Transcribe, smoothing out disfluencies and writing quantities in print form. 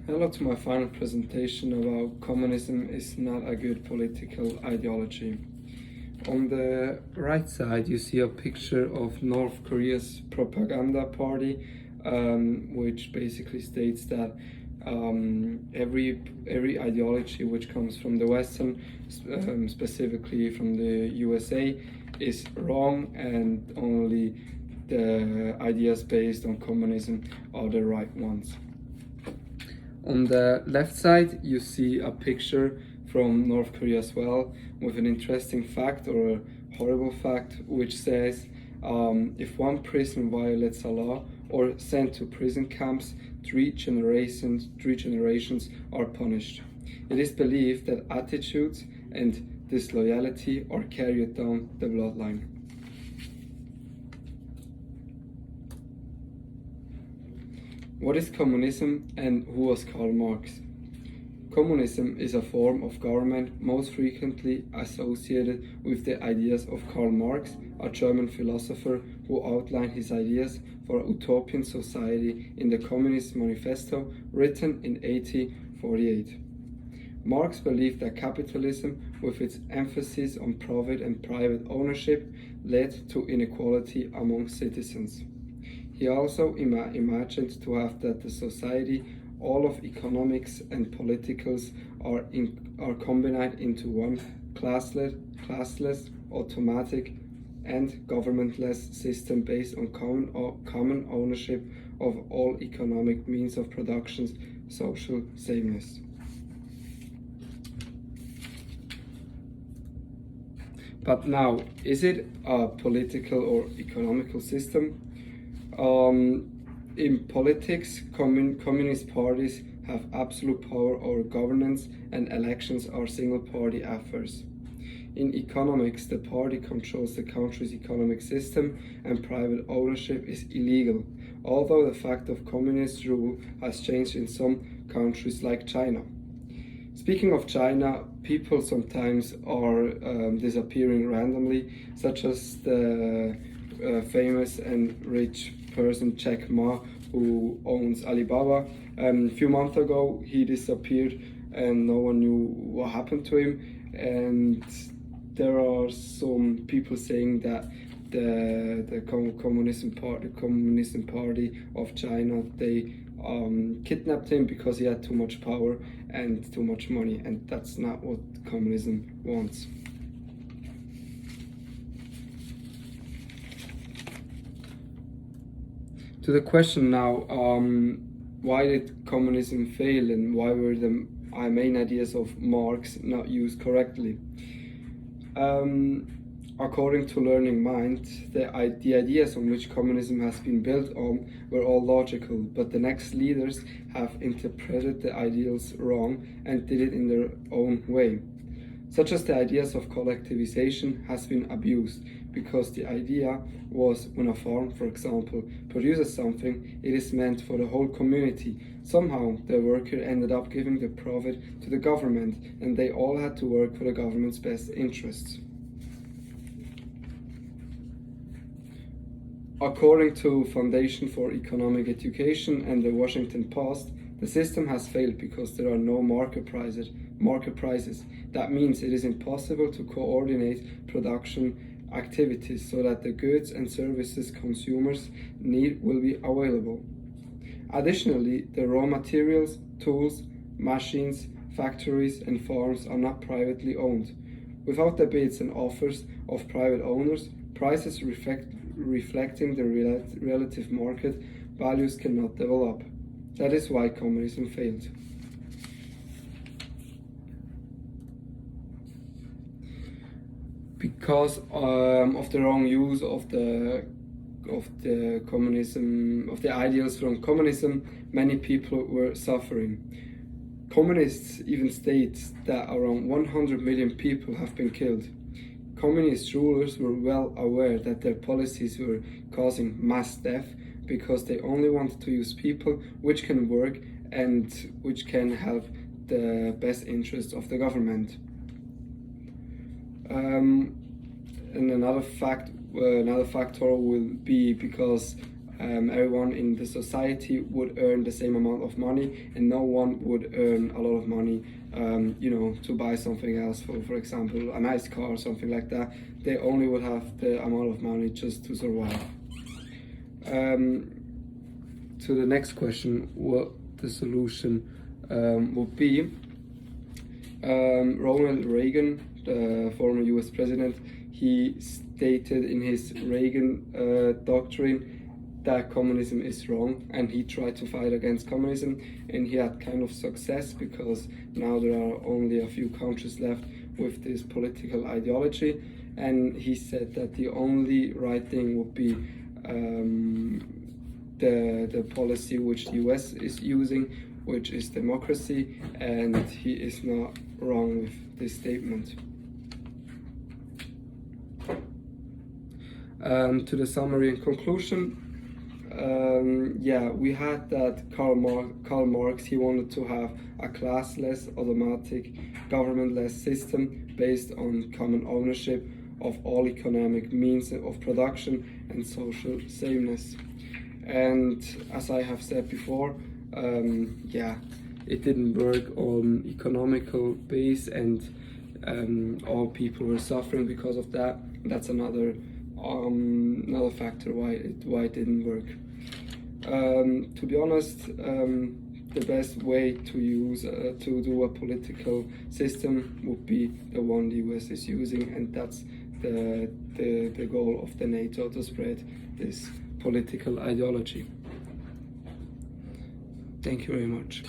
Hello to my final presentation about communism is not a good political ideology. On the right side you see a picture of North Korea's propaganda party, which basically states that every ideology which comes from the Western, specifically from the USA, is wrong, and only the ideas based on communism are the right ones. On the left side you see a picture from North Korea as well, with an interesting fact or a horrible fact which says if one prisoner violates a law or sent to prison camps, three generations are punished. It is believed that attitudes and disloyalty are carried down the bloodline. What is communism and who was Karl Marx? Communism is a form of government most frequently associated with the ideas of Karl Marx, a German philosopher who outlined his ideas for a utopian society in the Communist Manifesto written in 1848. Marx believed that capitalism, with its emphasis on profit and private ownership, led to inequality among citizens. He also imagined to have that the society, all of economics and politicals, are combined into one classless, automatic, and governmentless system based on common ownership of all economic means of production's social sameness. But now, is it a political or economical system? In politics, communist parties have absolute power over governance, and elections are single-party affairs. In economics, the party controls the country's economic system, and private ownership is illegal, although the fact of communist rule has changed in some countries like China. Speaking of China, people sometimes are disappearing randomly, such as the famous and rich person Jack Ma, who owns Alibaba. A few months ago he disappeared and no one knew what happened to him, and there are some people saying that the communism party of China, they kidnapped him because he had too much power and too much money, and that's not what communism wants. To the question now, why did communism fail and why were the main ideas of Marx not used correctly? According to Learning Mind, the ideas on which communism has been built on were all logical, but the next leaders have interpreted the ideals wrong and did it in their own way. Such as the ideas of collectivization has been abused, because the idea was when a farm, for example, produces something, it is meant for the whole community. Somehow the worker ended up giving the profit to the government, and they all had to work for the government's best interests. According to Foundation for Economic Education and the Washington Post, the system has failed because there are no market prices. That means it is impossible to coordinate production activities so that the goods and services consumers need will be available. Additionally, the raw materials, tools, machines, factories and farms are not privately owned. Without the bids and offers of private owners, prices reflecting the relative market values cannot develop. That is why communism failed. Because of the wrong use of the ideals from communism, many people were suffering. Communists even state that around 100 million people have been killed. Communist rulers were well aware that their policies were causing mass death because they only wanted to use people which can work and which can help the best interests of the government. And another factor will be because everyone in the society would earn the same amount of money, and no one would earn a lot of money, to buy something else, for example, a nice car or something like that. They only would have the amount of money just to survive. To the next question, what the solution would be. Ronald Reagan, the former US president, he stated in his Reagan doctrine that communism is wrong, and he tried to fight against communism, and he had kind of success because now there are only a few countries left with this political ideology, and he said that the only right thing would be the policy which the US is using, which is democracy, and he is not wrong with this statement. To the summary and conclusion, we had that Karl Marx, he wanted to have a classless, automatic, governmentless system based on common ownership of all economic means of production and social sameness. And as I have said before, it didn't work on economical base, and all people were suffering because of that. That's another factor why it didn't work. To be honest, the best way to do a political system would be the one the US is using, and that's the goal of the NATO, to spread this political ideology. Thank you very much.